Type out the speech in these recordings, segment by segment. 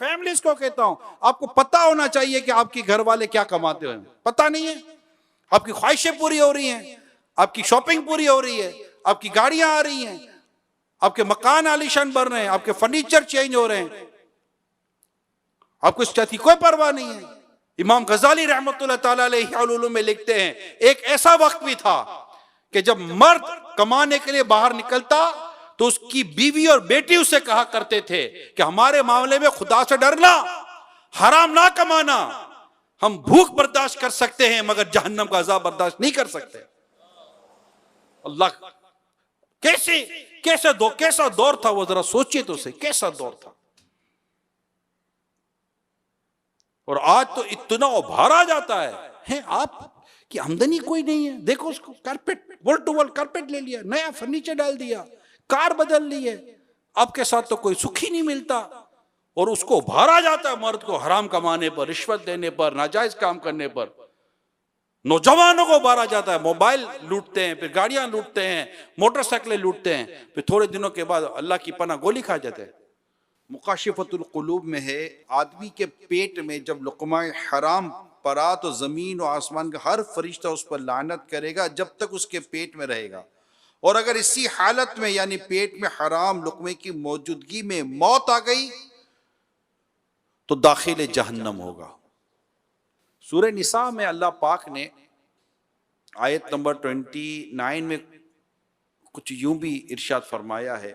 Families کو کہتا ہوں، آپ کو پتہ ہونا چاہیے کہ آپ کے گھر والے کیا کماتے ہیں. پتہ نہیں ہے، آپ کی خواہشیں پوری ہو رہی ہیں، آپ کی شاپنگ پوری ہو رہی ہے، آپ کی گاڑیاں آ رہی ہیں، آپ کے مکان عالیشان بن رہے ہیں، آپ کے فرنیچر چینج ہو رہے ہیں، آپ کو اس چیز کی کوئی پرواہ نہیں ہے. امام غزالی رحمۃ اللہ تعالی علیہ احیاء العلوم میں لکھتے ہیں ایک ایسا وقت بھی تھا کہ جب مرد کمانے کے لیے باہر نکلتا تو اس کی بیوی اور بیٹی اسے کہا کرتے تھے کہ ہمارے معاملے میں خدا سے ڈرنا، حرام نہ کمانا، ہم بھوک برداشت کر سکتے ہیں مگر جہنم کا عذاب برداشت نہیں کر سکتے. اللہ کیسا دور تھا وہ، ذرا سوچئے تو صحیح، کیسا دور تھا. اور آج تو اتنا ابھارا جاتا ہے آپ کی آمدنی کوئی نہیں ہے، دیکھو اس کو، کارپیٹ وال ٹو وال کارپیٹ لے لیا، نیا فرنیچر ڈال دیا، کار بدل لی ہے، آپ کے ساتھ تو کوئی سکھ ہی نہیں ملتا. اور اس کو ابھارا جاتا ہے مرد کو حرام کمانے پر، رشوت دینے پر، ناجائز کام کرنے پر. نوجوانوں کو ابھارا جاتا ہے، موبائل لوٹتے ہیں، پھر گاڑیاں لوٹتے ہیں، موٹر سائیکلیں لوٹتے ہیں، پھر تھوڑے دنوں کے بعد اللہ کی پناہ گولی کھا جاتے ہیں. مکاشفۃ القلوب میں ہے آدمی کے پیٹ میں جب لقمہ حرام پڑا تو زمین و آسمان کا ہر فرشتہ اس پر لعنت کرے گا جب تک اس کے پیٹ میں رہے گا. اور اگر اسی حالت میں یعنی پیٹ میں حرام لقمے کی موجودگی میں موت آ گئی تو داخل جہنم ہوگا. سورہ نساء میں اللہ پاک نے آیت نمبر 29 میں کچھ یوں بھی ارشاد فرمایا ہے،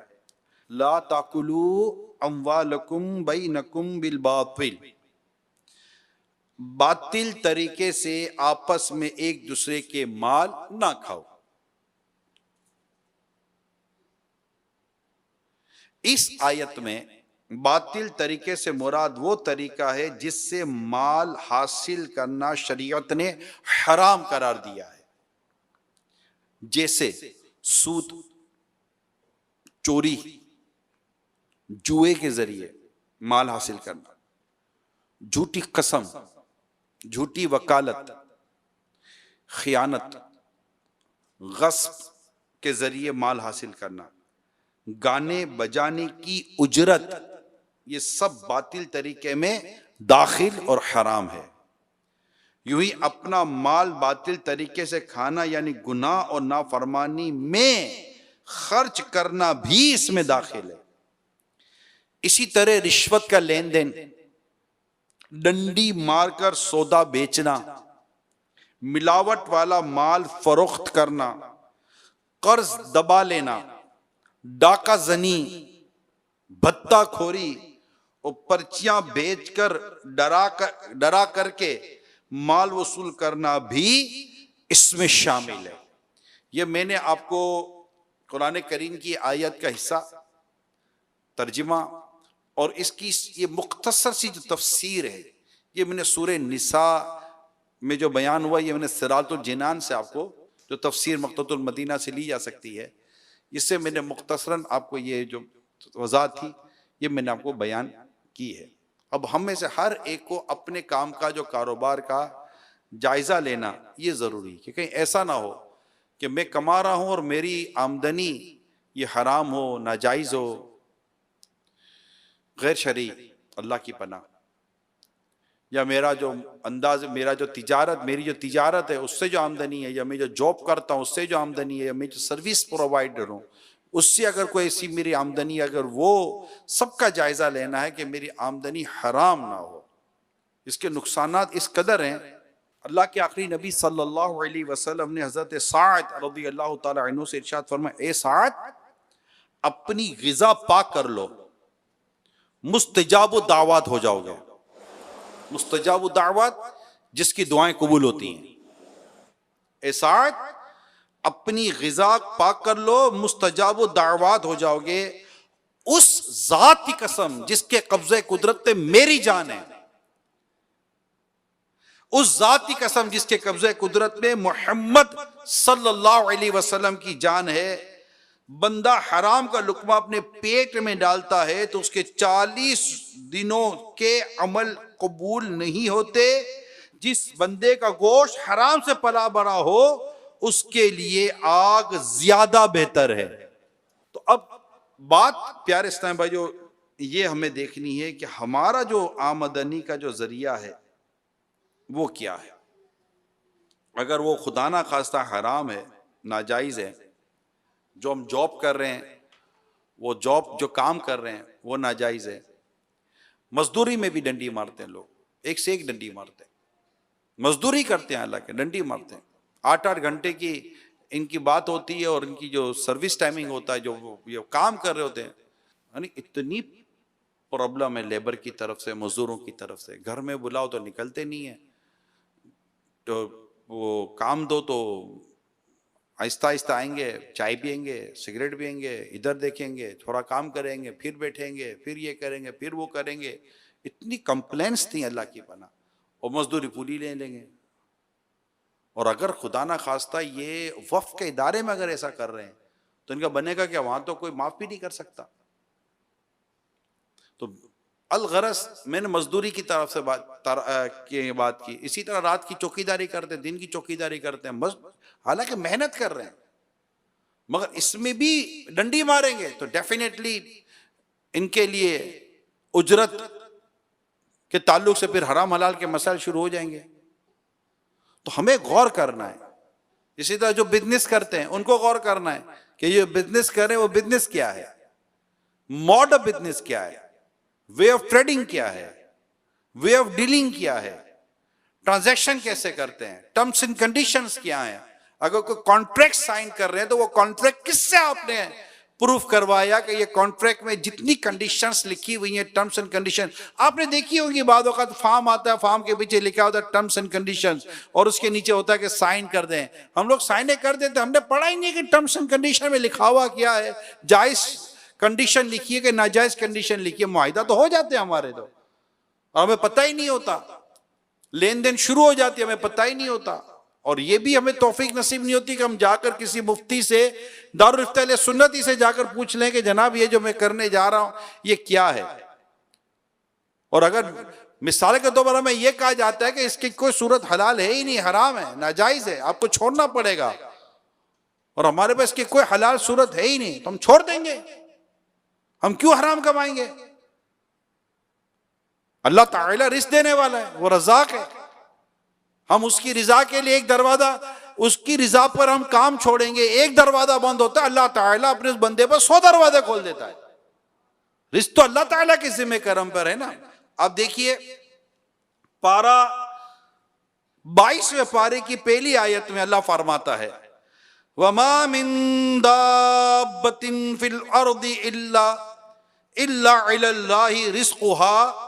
لا تاکلوا اموالکم بینکم بالباطل، باطل طریقے سے آپس میں ایک دوسرے کے مال نہ کھاؤ. اس آیت میں باطل طریقے سے مراد وہ طریقہ ہے جس سے مال حاصل کرنا شریعت نے حرام قرار دیا ہے، جیسے سود، چوری، جوئے کے ذریعے مال حاصل کرنا، جھوٹی قسم، جھوٹی وکالت، خیانت، غصب کے ذریعے مال حاصل کرنا، گانے بجانے کی اجرت، یہ سب باطل طریقے میں داخل اور حرام ہے. یوں ہی اپنا مال باطل طریقے سے کھانا یعنی گناہ اور نافرمانی میں خرچ کرنا بھی اس میں داخل ہے. اسی طرح رشوت کا لین دین، ڈنڈی مار کر سودا بیچنا، ملاوٹ والا مال فروخت کرنا، قرض دبا لینا، ڈاکہ زنی، بھتہ خوری اور پرچیاں بیچ کر ڈرا کر کے مال وصول کرنا بھی اس میں شامل ہے. یہ میں نے آپ کو قرآن کریم کی آیت کا حصہ ترجمہ اور اس کی یہ مختصر سی جو تفسیر ہے یہ میں نے سورہ نساء میں جو بیان ہوا، یہ میں نے صراط الجنان سے آپ کو جو تفسیر مقطعۃ المدینہ سے لی جا سکتی ہے، اس سے میں نے مختصراً آپ کو یہ جو وضاحت تھی یہ میں نے آپ کو بیان کی ہے. اب ہم میں سے ہر ایک کو اپنے کام کا جو کاروبار کا جائزہ لینا یہ ضروری ہے کہ کہیں ایسا نہ ہو کہ میں کما رہا ہوں اور میری آمدنی یہ حرام ہو، ناجائز ہو، غیر شرعی، اللہ کی پناہ، یا میرا جو انداز، میری جو تجارت ہے اس سے جو آمدنی ہے، یا میں جو جاب کرتا ہوں اس سے جو آمدنی ہے، یا میں جو سروس پرووائڈر ہوں اس سے اگر کوئی ایسی میری آمدنی، اگر وہ سب کا جائزہ لینا ہے کہ میری آمدنی حرام نہ ہو. اس کے نقصانات اس قدر ہیں. اللہ کے آخری نبی صلی اللہ علیہ وسلم نے حضرت سعد رضی اللہ تعالی عنہ سے ارشاد فرمایا، اے سعد اپنی غذا پاک کر لو، مستجاب الدعوات ہو جاؤ گے. مستجاب الدعوات جس کی دعائیں قبول ہوتی ہیں. اے سعد اپنی غذا پاک کر لو، مستجاب الدعوات ہو جاؤ گے. اس ذات کی قسم جس کے قبضے قدرت پہ میری جان ہے، اس ذات کی قسم جس کے قبضے قدرت میں محمد صلی اللہ علیہ وسلم کی جان ہے، بندہ حرام کا لقمہ اپنے پیٹ میں ڈالتا ہے تو اس کے 40 دنوں کے عمل قبول نہیں ہوتے. جس بندے کا گوشت حرام سے پلا بڑا ہو اس کے لیے آگ زیادہ بہتر ہے. تو اب بات پیارے اسلام بھائی جو یہ ہمیں دیکھنی ہے کہ ہمارا جو آمدنی کا جو ذریعہ ہے وہ کیا ہے. اگر وہ خدا نہ خواستہ حرام ہے، ناجائز ہے، جو ہم جاب کر رہے ہیں، وہ جاب جو کام کر رہے ہیں وہ ناجائز ہے. مزدوری میں بھی ڈنڈی مارتے ہیں لوگ، ایک سے ایک ڈنڈی مارتے ہیں. مزدوری کرتے ہیں حالانکہ ڈنڈی مارتے ہیں. 8 گھنٹے کی ان کی بات ہوتی ہے اور ان کی جو سروس ٹائمنگ ہوتا ہے، جو وہ کام کر رہے ہوتے ہیں. یعنی اتنی پرابلم ہے لیبر کی طرف سے، مزدوروں کی طرف سے. گھر میں بلاؤ تو نکلتے نہیں ہیں، تو وہ کام دو تو آہستہ آہستہ آئیں گے، چائے پئیں گے، سگریٹ پئیں گے، ادھر دیکھیں گے، تھوڑا کام کریں گے، پھر بیٹھیں گے، پھر یہ کریں گے، پھر وہ کریں گے. اتنی کمپلینس تھیں اللہ کی پناہ، اور مزدوری پوری لے لیں گے. اور اگر خدا نہ خواستہ یہ وقف کے ادارے میں اگر ایسا کر رہے ہیں تو ان کا بنے گا کہ وہاں تو کوئی معاف بھی نہیں کر سکتا. تو الغرض میں نے مزدوری کی طرف سے بات کی. اسی طرح رات کی چوکیداری کرتے ہیں، دن کی چوکیداری کرتے ہیں، حالانکہ محنت کر رہے ہیں، مگر اس میں بھی ڈنڈی ماریں گے تو ڈیفینیٹلی ان کے لیے اجرت کے تعلق سے پھر حرام حلال کے مسائل شروع ہو جائیں گے. تو ہمیں غور کرنا ہے. اسی طرح جو بزنس کرتے ہیں ان کو غور کرنا ہے کہ یہ بزنس کریں، وہ بزنس کیا ہے، موڈ آف بزنس کیا ہے، وے آف ٹریڈنگ کیا ہے، وے آف ڈیلنگ کیا ہے، ٹرانزیکشن کیسے کرتے ہیں، ٹرمز اینڈ کنڈیشنز کیا ہیں. اگر کوئی کانٹریکٹ سائن کر رہے ہیں تو وہ کانٹریکٹ کس سے آپ نے پروف کروایا کہ یہ کانٹریکٹ میں جتنی کنڈیشنز لکھی ہوئی ہیں، ٹرمز اینڈ کنڈیشن آپ نے دیکھی ہوگی. بعض اوقات فارم آتا ہے، فارم کے پیچھے لکھا ہوتا ہے ٹرمز اینڈ کنڈیشنز، اور اس کے نیچے ہوتا ہے کہ سائن کر دیں. ہم لوگ سائن کر دیتے، ہم نے پڑھا ہی نہیں کہ ٹرمز اینڈ کنڈیشن میں لکھا ہوا کیا ہے. جائز کنڈیشن لکھی ہے کہ ناجائز کنڈیشن لکھی ہے. معاہدہ تو ہو جاتے ہیں ہمارے تو، اور ہمیں پتہ ہی نہیں ہوتا. لین دین شروع ہو جاتی ہے، ہمیں پتہ ہی نہیں ہوتا. اور یہ بھی ہمیں توفیق نصیب نہیں ہوتی کہ ہم جا کر کسی مفتی سے، دارالفتہ اہل سنتی سے جا کر پوچھ لیں کہ جناب یہ جو میں کرنے جا رہا ہوں یہ کیا ہے. اور اگر مثال کے طور پر ہمیں یہ کہا جاتا ہے کہ اس کی کوئی صورت حلال ہے ہی نہیں، حرام ہے، ناجائز ہے، آپ کو چھوڑنا پڑے گا، اور ہمارے پاس اس کی کوئی حلال صورت ہے ہی نہیں، تو ہم چھوڑ دیں گے. ہم کیوں حرام کمائیں گے؟ اللہ تعالیٰ رزق دینے والا ہے، وہ رزاق ہے. ہم اس کی رضا کے لیے ایک دروازہ، اس کی رضا پر ہم کام چھوڑیں گے، ایک دروازہ بند ہوتا ہے، اللہ تعالیٰ اپنے اس بندے پر 100 دروازے کھول دیتا ہے. رزق تو اللہ تعالیٰ کے ذمہ کرم پر ہے نا. اب دیکھیے پارہ 22ویں پارے کی پہلی آیت میں اللہ فرماتا ہے وَمَا مِن دَابَّةٍ فِي الْأَرْضِ إِلَّا عِلَى اللَّهِ رِزْقُهَا.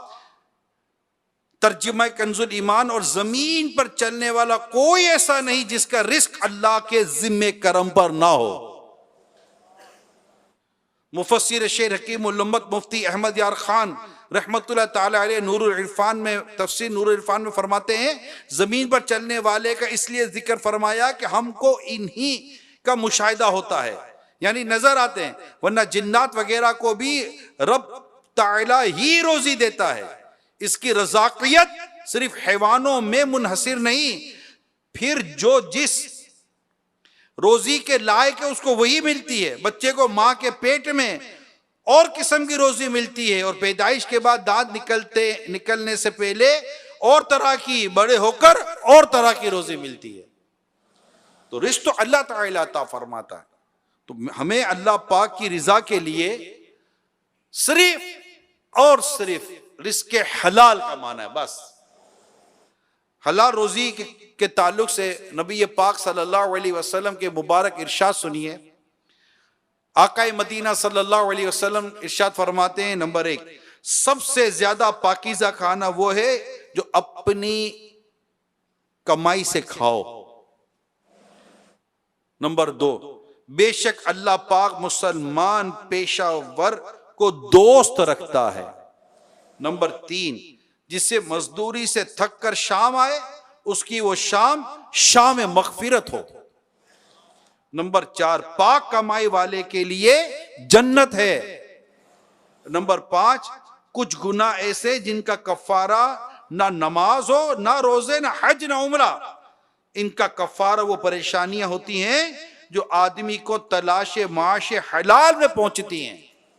ترجمہ کنز الایمان، اور زمین پر چلنے والا کوئی ایسا نہیں جس کا رزق اللہ کے ذمہ کرم پر نہ ہو. مفسر شیخ حکیم الامت مفتی احمد یار خان رحمت اللہ تعالی علیہ نور العرفان میں، تفسیر نور العرفان میں فرماتے ہیں زمین پر چلنے والے کا اس لیے ذکر فرمایا کہ ہم کو انہی کا مشاہدہ ہوتا ہے، یعنی نظر آتے ہیں، ورنہ جنات وغیرہ کو بھی رب تعالی ہی روزی دیتا ہے. اس کی رزاقیت صرف حیوانوں میں منحصر نہیں، پھر جو جس روزی کے لائق ہے اس کو وہی ملتی ہے. بچے کو ماں کے پیٹ میں اور قسم کی روزی ملتی ہے، اور پیدائش کے بعد دانت نکلنے سے پہلے اور طرح کی، بڑے ہو کر اور طرح کی روزی ملتی ہے. تو رزق تو اللہ تعالیٰ عطا فرماتا ہے. تو ہمیں اللہ پاک کی رضا کے لیے صرف اور صرف رزق حلال کمانا ہے. بس حلال روزی کے تعلق سے نبی پاک صلی اللہ علیہ وسلم کے مبارک ارشاد سنیے. آقا مدینہ صلی اللہ علیہ وسلم ارشاد فرماتے ہیں نمبر 1، سب سے زیادہ پاکیزہ کھانا وہ ہے جو اپنی کمائی سے کھاؤ. نمبر 2، بے شک اللہ پاک مسلمان پیشہ ور کو دوست رکھتا ہے. نمبر 3، جسے مزدوری سے تھک کر شام آئے اس کی وہ شام مغفرت ہو. نمبر 4، پاک کمائی والے کے لیے جنت ہے. نمبر 5، کچھ گناہ ایسے جن کا کفارہ نہ نماز ہو، نہ روزے، نہ حج، نہ عمرہ. ان کا کفارہ وہ پریشانیاں ہوتی ہیں جو آدمی کو تلاش معاش حلال میں پہنچتی ہیں.